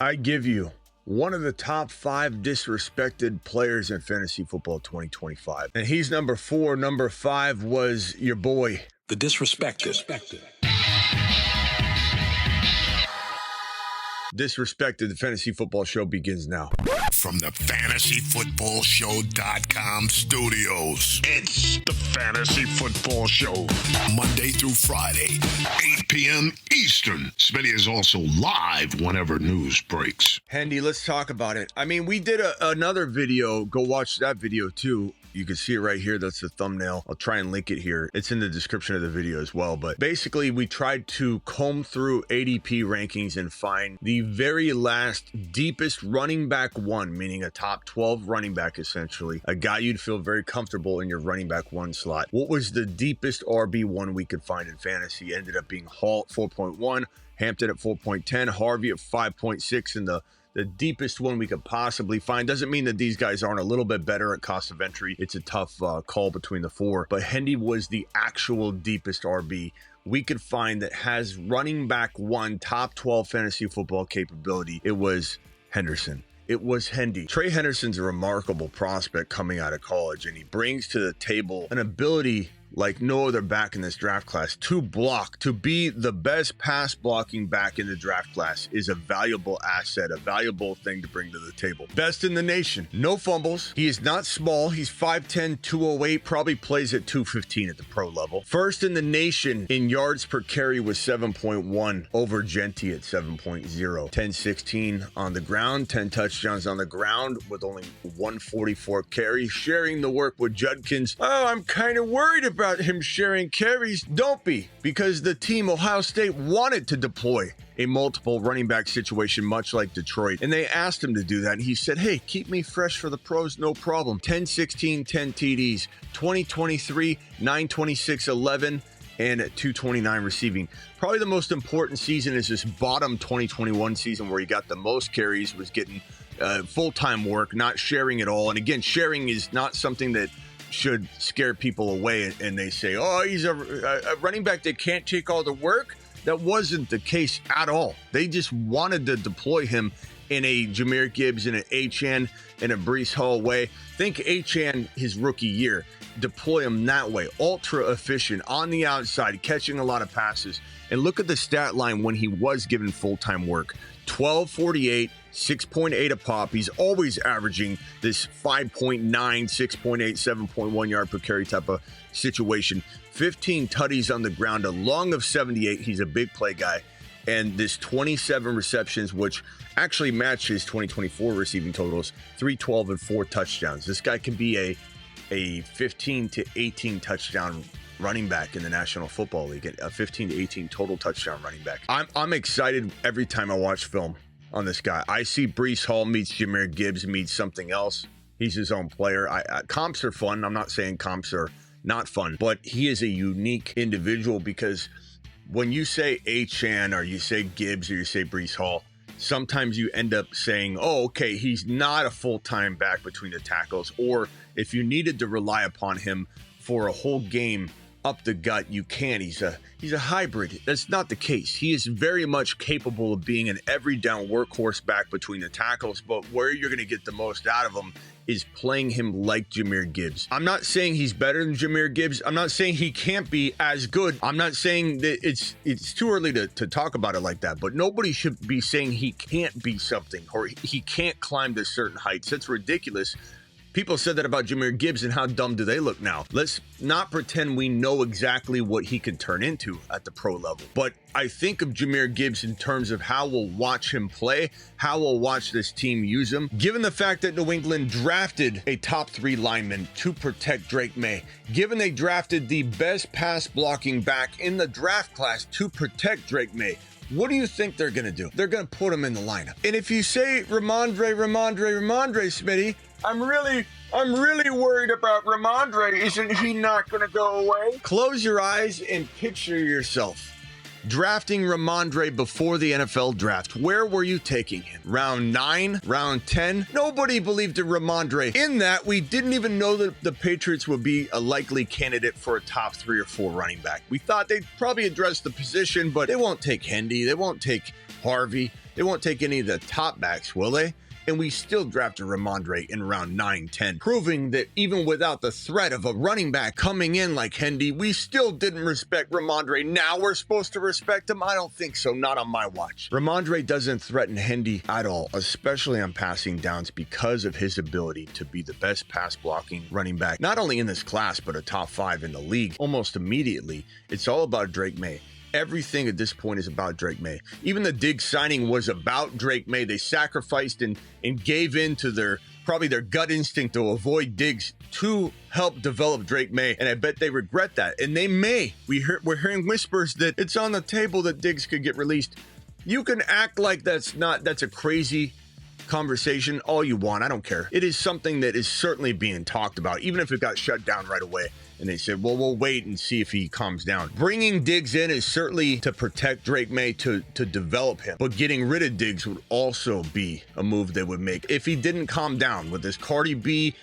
I give you one of the top 5 disrespected players in fantasy football 2025. And he's number 4. Number 5 was your boy, the disrespected. Disrespected. The Fantasy Football Show begins now. From the FantasyFootballShow.com studios, it's the Fantasy Football Show. Monday through Friday, 8 p.m. Eastern. Smitty is also live whenever news breaks. Hendy, let's talk about it. I mean, we did another video. Go watch that video too. You can see it right here. That's the thumbnail. I'll try and link it here. It's in the description of the video as well. But basically, we tried to comb through ADP rankings and find the very last deepest running back one, meaning a top 12 running back, essentially. A guy you'd feel very comfortable in your running back one slot. What was the deepest RB1 we could find in fantasy? Ended up being Hall at 4.1, Hampton at 4.10, Harvey at 5.6, and the deepest one we could possibly find. Doesn't mean that these guys aren't a little bit better at cost of entry. It's a tough call between the 4. But Hendy was the actual deepest RB we could find that has running back one top 12 fantasy football capability. It was Henderson. It was Hendy. TreVeyon Henderson's a remarkable prospect coming out of college, and he brings to the table an ability like no other back in this draft class. To block, to be the best pass blocking back in the draft class is a valuable asset, a valuable thing to bring to the table. Best in the nation. No fumbles. He is not small. He's 5'10", 208, probably plays at 215 at the pro level. First in the nation in yards per carry was 7.1 over Genti at 7.0. 10-16 on the ground, 10 touchdowns on the ground with only 144 carries. Sharing the work with Judkins. Oh, I'm kind of worried about him sharing carries. Don't be, because the team Ohio State wanted to deploy a multiple running back situation, much like Detroit, and they asked him to do that, and he said, hey, keep me fresh for the pros, no problem. 10-16, 10 TDs, 20-23, 9-26, 11, and 229 receiving. Probably the most important season is this bottom 2021 season where he got the most carries, was getting full-time work, not sharing at all. And again, sharing is not something that should scare people away, and they say, oh, he's a running back that can't take all the work. That wasn't the case at all. They just wanted to deploy him in a Jahmyr Gibbs, in an Achane, in a Breece Hall way. Think Achane his rookie year. Deploy him that way. Ultra efficient on the outside, catching a lot of passes. And look at the stat line when he was given full-time work. 12.48, 6.8 a pop. He's always averaging this 5.9, 6.8, 7.1 yard per carry type of situation. 15 tutties on the ground, a long of 78. He's a big play guy. And this 27 receptions, which actually match his 2024 receiving totals, 312 and 4 touchdowns. This guy can be a 15 to 18 touchdown running back in the National Football League, a 15 to 18 total touchdown running back. I'm excited every time I watch film on this guy. I see Breece Hall meets Jahmyr Gibbs meets something else. He's his own player. Comps are fun. I'm not saying comps are not fun, but he is a unique individual, because when you say Achane or you say Gibbs or you say Breece Hall, sometimes you end up saying, oh, okay, he's not a full-time back between the tackles. Or if you needed to rely upon him for a whole game up the gut, you can. He's a hybrid. That's not the case. He is very much capable of being an every down workhorse back between the tackles, but where you're going to get the most out of him is playing him like Jahmyr Gibbs. I'm not saying he's better than Jahmyr Gibbs. I'm not saying he can't be as good. I'm not saying that it's too early to talk about it like that, but nobody should be saying he can't be something or he can't climb to certain heights. That's ridiculous. People said that about Jahmyr Gibbs, and how dumb do they look now? Let's not pretend we know exactly what he can turn into at the pro level. But I think of Jahmyr Gibbs in terms of how we'll watch him play, how we'll watch this team use him. Given the fact that New England drafted a top 3 lineman to protect Drake May, given they drafted the best pass blocking back in the draft class to protect Drake May, what do you think they're going to do? They're going to put him in the lineup. And if you say Ramondre, Smitty, I'm really worried about Ramondre. Isn't he not going to go away? Close your eyes and picture yourself drafting Ramondre before the NFL draft. Where were you taking him? Round 9? Round 10? Nobody believed in Ramondre. In that, we didn't even know that the Patriots would be a likely candidate for a top 3 or 4 running back. We thought they'd probably address the position, but they won't take Hendy. They won't take Harvey. They won't take any of the top backs, will they? And we still drafted Ramondre in round 9-10, proving that even without the threat of a running back coming in like Hendy, we still didn't respect Ramondre. Now we're supposed to respect him? I don't think so, not on my watch. Ramondre doesn't threaten Hendy at all, especially on passing downs because of his ability to be the best pass blocking running back, not only in this class, but a top 5 in the league almost immediately. It's all about Drake May. Everything at this point is about Drake May. Even the Diggs signing was about Drake May. They sacrificed and gave in to their gut instinct to avoid Diggs to help develop Drake May. And I bet they regret that. And they may. We're hearing whispers that it's on the table that Diggs could get released. You can act like that's a crazy conversation all you want. I don't care. It is something that is certainly being talked about, even if it got shut down right away. And they said, well, we'll wait and see if he calms down. Bringing Diggs in is certainly to protect Drake May, to develop him. But getting rid of Diggs would also be a move they would make. If he didn't calm down with this Cardi B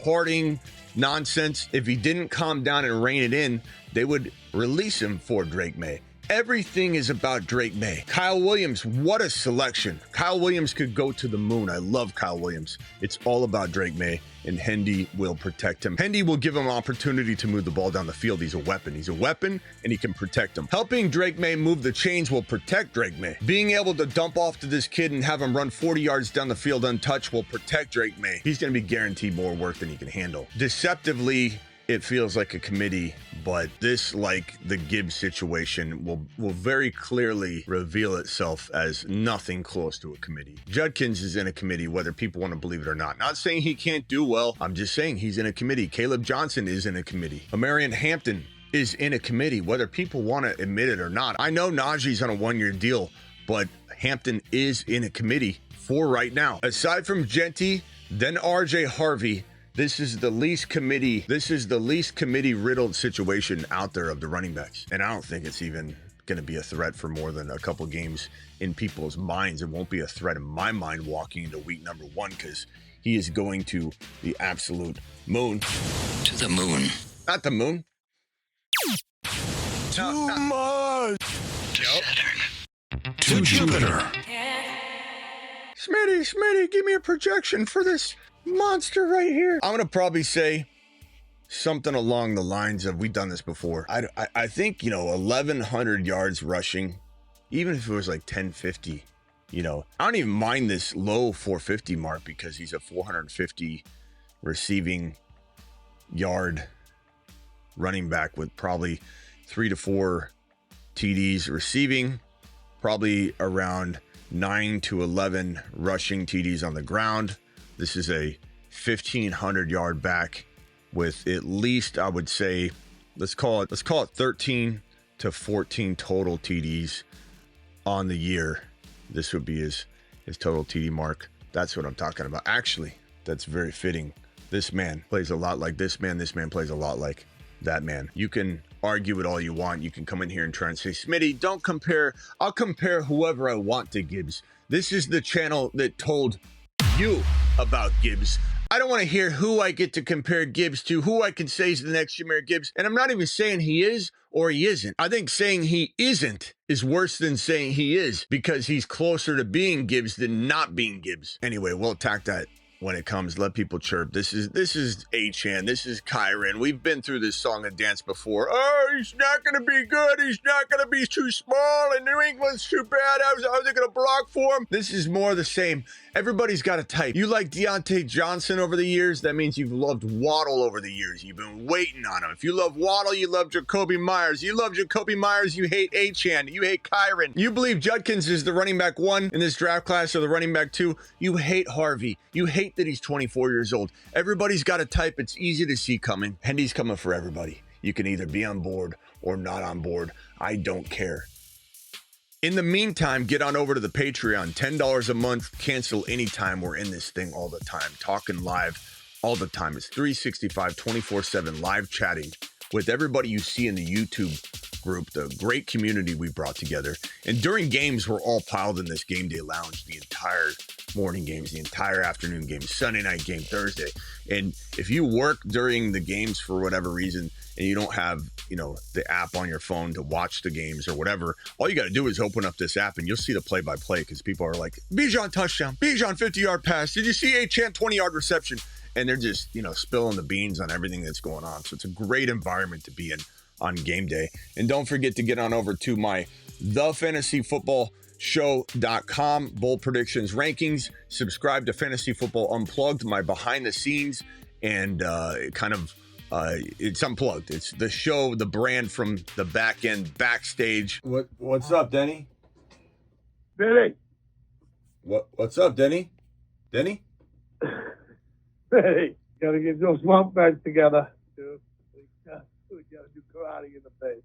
parting nonsense, if he didn't calm down and rein it in, they would release him for Drake May. Everything is about Drake May. Kyle Williams, what a selection. Kyle Williams could go to the moon. I love Kyle Williams. It's all about Drake May, and Hendy will protect him. Hendy will give him an opportunity to move the ball down the field. He's a weapon. He's a weapon, and he can protect him. Helping Drake May move the chains will protect Drake May. Being able to dump off to this kid and have him run 40 yards down the field untouched will protect Drake May. He's going to be guaranteed more work than he can handle. Deceptively, it feels like a committee, but this, like the Gibbs situation, will very clearly reveal itself as nothing close to a committee. Judkins is in a committee, whether people want to believe it or not. Not saying he can't do well. I'm just saying he's in a committee. Caleb Johnson is in a committee. Amarian Hampton is in a committee, whether people want to admit it or not. I know Najee's on a 1-year deal, but Hampton is in a committee for right now. Aside from Genty, then RJ Harvey, this is the least committee riddled situation out there of the running backs. And I don't think it's even going to be a threat for more than a couple games in people's minds. It won't be a threat in my mind walking into week number 1, because he is going to the absolute moon. To the moon. Not the moon. Too much. To Saturn. To Jupiter. Smitty, give me a projection for this monster right here. I'm gonna probably say something along the lines of, we've done this before. I think 1,100 yards rushing, even if it was like 1,050. I don't even mind this low 450 mark, because he's a 450 receiving yard running back with probably 3 to 4 TDs receiving, probably around 9 to 11 rushing TDs on the ground. This is a 1,500 yard back with at least, I would say, let's call it 13 to 14 total TDs on the year. This would be his total TD mark. That's what I'm talking about. Actually, that's very fitting. This man plays a lot like this man. This man plays a lot like that man. You can argue it all you want. You can come in here and try and say, Smitty, don't compare. I'll compare whoever I want to Gibbs. This is the channel that told you about Gibbs. I don't want to hear who I get to compare Gibbs to, who I can say is the next Jahmyr Gibbs. And I'm not even saying he is or he isn't. I think saying he isn't is worse than saying he is, because he's closer to being Gibbs than not being Gibbs. Anyway, we'll attack that when it comes. Let people chirp. This is Achan. This is Kyron. We've been through this song and dance before. Oh, he's not going to be good. He's not going to be too small. And New England's too bad. I was going to block for him. This is more the same. Everybody's got a type. You like Deontay Johnson over the years. That means you've loved Waddle over the years. You've been waiting on him. If you love Waddle, you love Jacoby Myers. You love Jacoby Myers. You hate Achan. You hate Kyron. You believe Judkins is the running back 1 in this draft class, or the running back 2. You hate Harvey. You hate that he's 24 years old. Everybody's got a type. It's easy to see coming. Hendy's coming for everybody. You can either be on board or not on board. I don't care. In the meantime, get on over to the Patreon. $10 a month. Cancel anytime. We're in this thing all the time. Talking live all the time. It's 365, 24/7 live chatting with everybody you see in the YouTube group, the great community we brought together. And during games, we're all piled in this game day lounge, the entire morning games, the entire afternoon games, Sunday night game, Thursday. And if you work during the games for whatever reason, and you don't have, the app on your phone to watch the games or whatever, all you got to do is open up this app and you'll see the play-by-play because people are like, Bijan touchdown, Bijan 50-yard pass. Did you see Achane 20-yard reception? And they're just, spilling the beans on everything that's going on. So it's a great environment to be in on game day. And don't forget to get on over to my thefantasyfootballshow.com bowl predictions rankings. Subscribe to Fantasy Football Unplugged, my behind the scenes, and it's unplugged. It's the show, the brand from the back end, backstage. What's up, Denny? Billy. What's up, Denny? Denny? Hey, gotta get those swamp bags together. Dude. We gotta do karate in the face.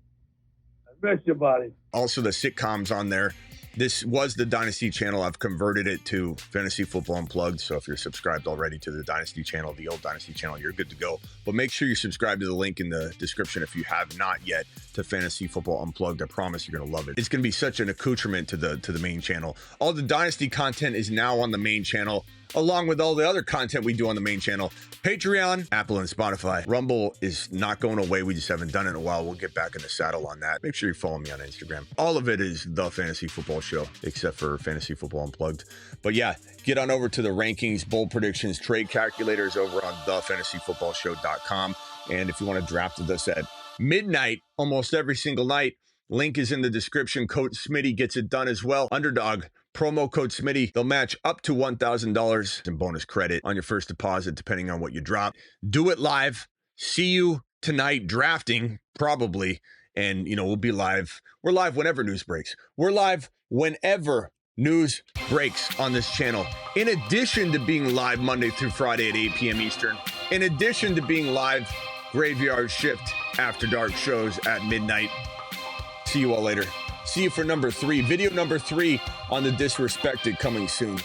I miss you, buddy. Also, the sitcoms on there. This was the Dynasty channel. I've converted it to Fantasy Football Unplugged. So if you're subscribed already to the Dynasty channel, the old Dynasty channel, you're good to go. But make sure you subscribe to the link in the description if you have not yet to Fantasy Football Unplugged. I promise you're going to love it. It's going to be such an accoutrement to the main channel. All the Dynasty content is now on the main channel, along with all the other content we do on the main channel. Patreon, Apple, and Spotify. Rumble is not going away. We just haven't done it in a while. We'll get back in the saddle on that. Make sure you follow me on Instagram. All of it is the Fantasy Football Show, except for Fantasy Football Unplugged. But yeah, get on over to the rankings, bold predictions, trade calculators over on thefantasyfootballshow.com. And if you want to draft with us at midnight, almost every single night, link is in the description. Code Smitty gets it done as well. Underdog. Promo code Smitty. They'll match up to $1,000 in bonus credit on your first deposit, depending on what you drop. Do it live. See you tonight drafting, probably. And, we'll be live. We're live whenever news breaks. We're live whenever news breaks on this channel. In addition to being live Monday through Friday at 8 p.m. Eastern. In addition to being live graveyard shift after dark shows at midnight. See you all later. See you for number 3. Video number 3 on the Disrespected coming soon.